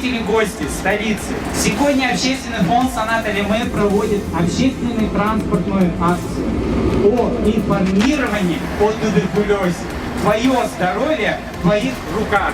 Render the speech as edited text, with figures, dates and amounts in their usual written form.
жители, гости столицы, сегодня общественный фонд «Соната Лиме» проводит общественную транспортную акцию о информировании о туберкулезе. Твое здоровье в твоих руках.